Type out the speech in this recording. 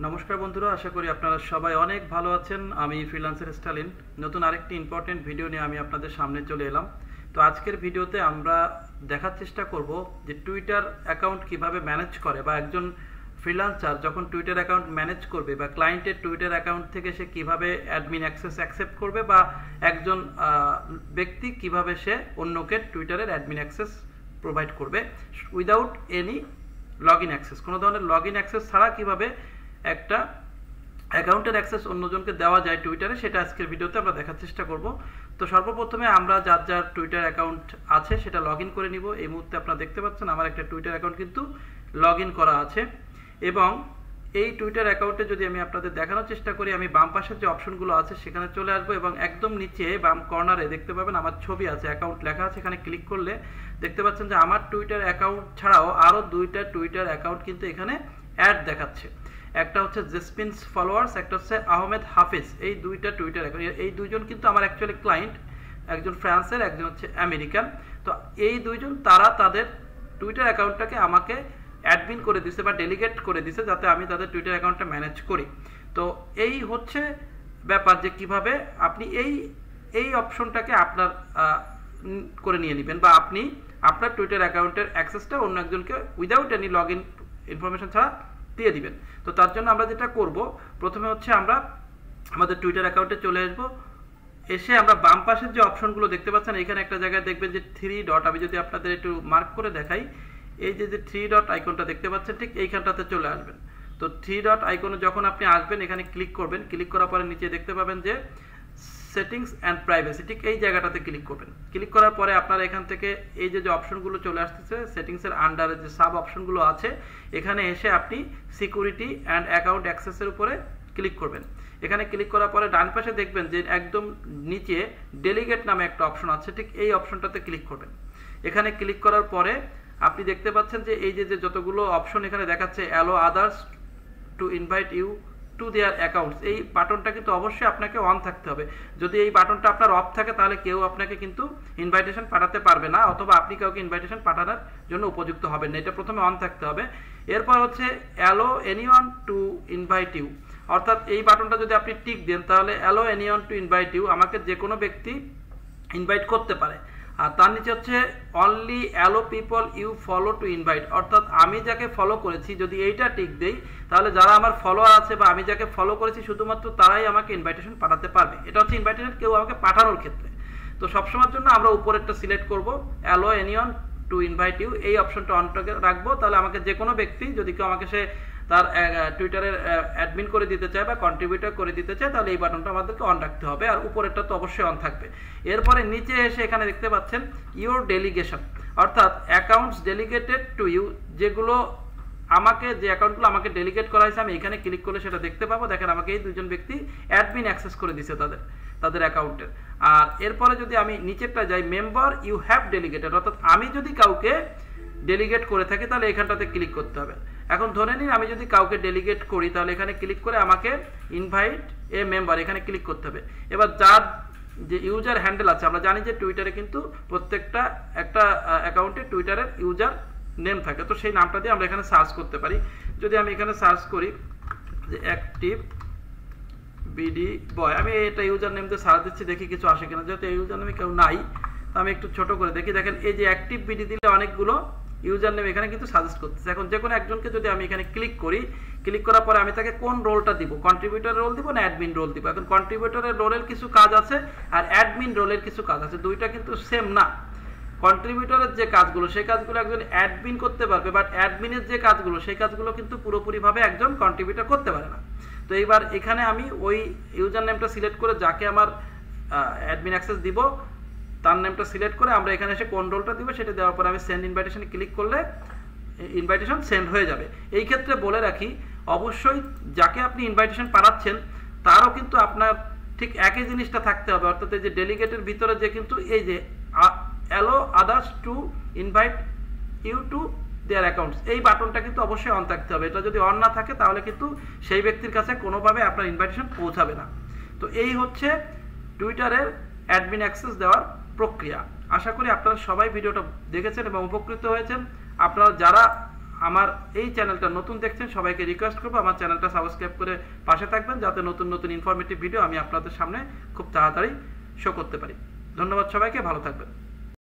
নমস্কার বন্ধুরা, আশা করি আপনারা সবাই অনেক ভালো আছেন। আমি ফ্রিল্যান্সার স্টালিন নতুন আরেকটি ইম্পর্টেন্ট ভিডিও নিয়ে আমি আপনাদের সামনে চলে এলাম। তো আজকের ভিডিওতে আমরা দেখার চেষ্টা করব যে টুইটার অ্যাকাউন্ট কিভাবে ম্যানেজ করে, বা একজন ফ্রিল্যান্সার যখন টুইটার অ্যাকাউন্ট ম্যানেজ করবে বা ক্লায়েন্টের টুইটার অ্যাকাউন্ট থেকে সে কিভাবে অ্যাডমিন অ্যাক্সেস অ্যাকসেপ্ট করবে, বা একজন ব্যক্তি কিভাবে সে অন্যকে টুইটারের অ্যাডমিন অ্যাক্সেস প্রোভাইড করবে without any log in access, কোনো ধরনের লগ ইন অ্যাক্সেস ছাড়া কিভাবে একটা অ্যাকাউন্টের অ্যাক্সেস অন্যজনকে দেওয়া যায় টুইটারে, সেটা আজকের ভিডিওতে আমরা দেখার চেষ্টা করব। তো সর্বপ্রথমে আমরা যার যার টুইটার অ্যাকাউন্ট আছে সেটা লগ ইন করে নিব। এই মুহূর্তে আপনারা দেখতে পাচ্ছেন আমার একটা টুইটার অ্যাকাউন্ট কিন্তু লগ ইন করা আছে, এবং এই টুইটার অ্যাকাউন্টে যদি আমি আপনাদের দেখানোর চেষ্টা করি, আমি বাম পাশের যে অপশনগুলো আছে সেখানে চলে আসবো, এবং একদম নিচে বাম কর্নারে দেখতে পাবেন আমার ছবি আছে, অ্যাকাউন্ট লেখা আছে। এখানে ক্লিক করলে দেখতে পাচ্ছেন যে আমার টুইটার অ্যাকাউন্ট ছাড়াও আরও দুইটা টুইটার অ্যাকাউন্ট কিন্তু এখানে অ্যাড দেখাচ্ছে। একটা হচ্ছে জেসপিনস ফলোয়ার্স, একটা হচ্ছে আহমেদ হাফিজ। এই দুইটা টুইটার অ্যাকাউন্ট, এই দুইজন কিন্তু আমার অ্যাকচুয়ালি ক্লায়েন্ট, একজন ফ্রান্সের, একজন হচ্ছে আমেরিকান। তো এই দুইজন তারা তাদের টুইটার অ্যাকাউন্টটাকে আমাকে অ্যাডমিন করে দিছে বা ডেলিগেট করে দিছে, যাতে আমি তাদের টুইটার অ্যাকাউন্টটা ম্যানেজ করি। তো এই হচ্ছে ব্যাপার যে কিভাবে আপনি এই অপশনটাকে আপনার করে নিয়ে নেবেন, বা আপনি আপনার টুইটার অ্যাকাউন্টের অ্যাক্সেসটা অন্য একজনকে without any log in information ছাড়া দিয়ে দিবেন। তো তার জন্য আমরা যেটা করব, প্রথমে হচ্ছে আমরা আমাদের টুইটার অ্যাকাউন্টে চলে আসবো। এসে আমরা বাম পাশের যে অপশনগুলো দেখতে পাচ্ছেন, এখানে একটা জায়গায় দেখবেন যে 3 ডট, আমি যদি আপনাদের একটু মার্ক করে দেখাই, এই যে 3 ডট আইকনটা দেখতে পাচ্ছেন, ঠিক এইখানটাতে চলে আসবেন। তো 3 ডট আইকনে যখন আপনি আসবেন, এখানে ক্লিক করবেন। ক্লিক করার পরে নিচে দেখতে পাবেন যে সেটিংস অ্যান্ড প্রাইভেসি, ঠিক এই জায়গাটাতে ক্লিক করবেন। ক্লিক করার পরে আপনারা এখান থেকে এই যে অপশনগুলো চলে আসতেছে, সেটিংসের আন্ডারে যে সাব অপশনগুলো আছে, এখানে এসে আপনি সিকিউরিটি অ্যান্ড অ্যাকাউন্ট অ্যাক্সেসের উপরে ক্লিক করবেন। এখানে ক্লিক করার পরে ডান পাশে দেখবেন যে একদম নিচে ডেলিগেট নামে একটা অপশন আছে, ঠিক এই অপশনটাতে ক্লিক করবেন। এখানে ক্লিক করার পরে আপনি দেখতে পাচ্ছেন যে এই যে যতগুলো অপশন এখানে দেখাচ্ছে, allow others to invite you to their accounts, এই বাটনটা কিন্তু অবশ্যই আপনাকে অন থাকতে হবে। যদি এই বাটনটা আপনার অফ থাকে, তাহলে কেউ আপনাকে কিন্তু ইনভাইটেশন পাঠাতে পারবে না, অথবা আপনি কাউকে ইনভাইটেশন পাঠানোর জন্য উপযুক্ত হবেন না। এটা প্রথমে অন থাকতে হবে। এরপর হচ্ছে allow anyone to invite you, অর্থাৎ এই বাটনটা যদি আপনি টিক দেন, তাহলে allow anyone to invite you, আমাকে যে কোনো ব্যক্তি ইনভাইট করতে পারে। আর তার নিচে হচ্ছে only allow people you follow to invite, অর্থাৎ আমি যাকে ফলো করেছি, যদি এইটা টিক দেই, তাহলে যারা আমার ফলোয়ার আছে বা আমি যাকে ফলো করেছি শুধুমাত্র তারাই আমাকে ইনভাইটেশন পাঠাতে পারবে। এটা হচ্ছে ইনভাইটেশন কেউ আমাকে পাঠানোর ক্ষেত্রে। তো সবসময়ের জন্য আমরা উপরেরটা সিলেক্ট করব, allow anyone to invite you, এই অপশনটা অন রাখবো। তাহলে আমাকে যে কোনো ব্যক্তি, যদি কেউ আমাকে সে তার টুইটারের অ্যাডমিন করে দিতে চায় বা কন্ট্রিবিউটর করে দিতে চায়, তাহলে এই বাটনটা আমাদেরকে অন রাখতে হবে, আর উপরেরটা তো অবশ্যই অন থাকবে। এরপরে নিচে এসে এখানে দেখতে পাচ্ছেন ইউর ডেলিগেশন, অর্থাৎ অ্যাকাউন্টস ডেলিগেটেড টু ইউ, যেগুলো আমাকে, যে অ্যাকাউন্টগুলো আমাকে ডেলিগেট করা হয়েছে, আমি এখানে ক্লিক করলে সেটা দেখতে পাবো। দেখেন আমাকে এই দুজন ব্যক্তি অ্যাডমিন অ্যাক্সেস করে দিছে তাদের অ্যাকাউন্টের। আর এরপরে যদি আমি নিচেরটা যাই, মেম্বার ইউ হ্যাভ ডেলিগেটেড, অর্থাৎ আমি যদি কাউকে ডেলিগেট করে থাকি তাহলে এখানটাতে ক্লিক করতে হবে। এখন ধরে নিন আমি যদি কাউকে ডেলিগেট করি, তাহলে এখানে ক্লিক করে আমাকে ইনভাইট এ মেম্বার, এখানে ক্লিক করতে হবে। এবার যার যে ইউজার হ্যান্ডেল আছে, আমরা জানি যে টুইটারে কিন্তু প্রত্যেকটা একটা অ্যাকাউন্টে টুইটারের ইউজার নেম থাকে, তো সেই নামটা দিয়ে আমরা এখানে সার্চ করতে পারি। যদি আমি এখানে সার্চ করি যে অ্যাক্টিভ বিডি বয়, আমি এটা ইউজার নেম দিয়ে সার্চ দিচ্ছি, দেখি কিছু আসে কিনা। যেহেতু এই ইউজার নেমে কেউ নাই, তো আমি একটু ছোট করে দেখি। দেখেন এই যে অ্যাক্টিভ বিডি দিলে অনেকগুলো ইউজার নেম এখানে কিন্তু সাজেস্ট করতেছে। এখন যে কোনো একজনকে যদি আমি এখানে ক্লিক করি, ক্লিক করার পরে আমি তাকে কোন রোলটা দিব, কন্ট্রিবিউটর রোল দিব না অ্যাডমিন রোল দিব। এখন কন্ট্রিবিউটরের রোলের কিছু কাজ আছে আর অ্যাডমিন রোলের কিছু কাজ আছে, দুইটা কিন্তু সেম না। কন্ট্রিবিউটরের যে কাজগুলো, সেই কাজগুলো একজন অ্যাডমিন করতে পারবে, বাট অ্যাডমিনের যে কাজগুলো, সেই কাজগুলো কিন্তু পুরোপুরিভাবে একজন কন্ট্রিবিউটর করতে পারে না। তো এইবার এখানে আমি ওই ইউজার নেমটা সিলেক্ট করে যাকে আমার অ্যাডমিন অ্যাক্সেস দিব, তার নেমটা সিলেক্ট করে আমরা এখানে এসে কোন রোলটা দিব সেটা দেওয়ার পরে আমি সেন্ড ইনভাইটেশনে ক্লিক করলে ইনভাইটেশন সেন্ড হয়ে যাবে। এই ক্ষেত্রে বলে রাখি, অবশ্যই যাকে আপনি ইনভাইটেশন পাঠাচ্ছেন তারও কিন্তু আপনার ঠিক একই জিনিসটা থাকতে হবে, অর্থাৎ এই যে ডেলিগেটের ভিতরে যে কিন্তু এই যে allow others to invite you to their accounts, এই বাটনটা কিন্তু অবশ্যই অন থাকতে হবে। এটা যদি অন না থাকে তাহলে কিন্তু সেই ব্যক্তির কাছে কোনোভাবে আপনার ইনভাইটেশন পৌঁছাবে না। তো এই হচ্ছে টুইটারের অ্যাডমিন অ্যাক্সেস দেওয়ার প্রক্রিয়া। আশা করি আপনারা সবাই ভিডিওটা দেখেছেন এবং উপকৃত হয়েছেন। আপনারা যারা আমার এই চ্যানেলটা নতুন দেখছেন সবাইকে রিকোয়েস্ট করবো আমার চ্যানেলটা সাবস্ক্রাইব করে পাশে থাকবেন, যাতে নতুন নতুন ইনফরমেটিভ ভিডিও আমি আপনাদের সামনে খুব তাড়াতাড়ি শো করতে পারি। ধন্যবাদ সবাইকে, ভালো থাকবেন।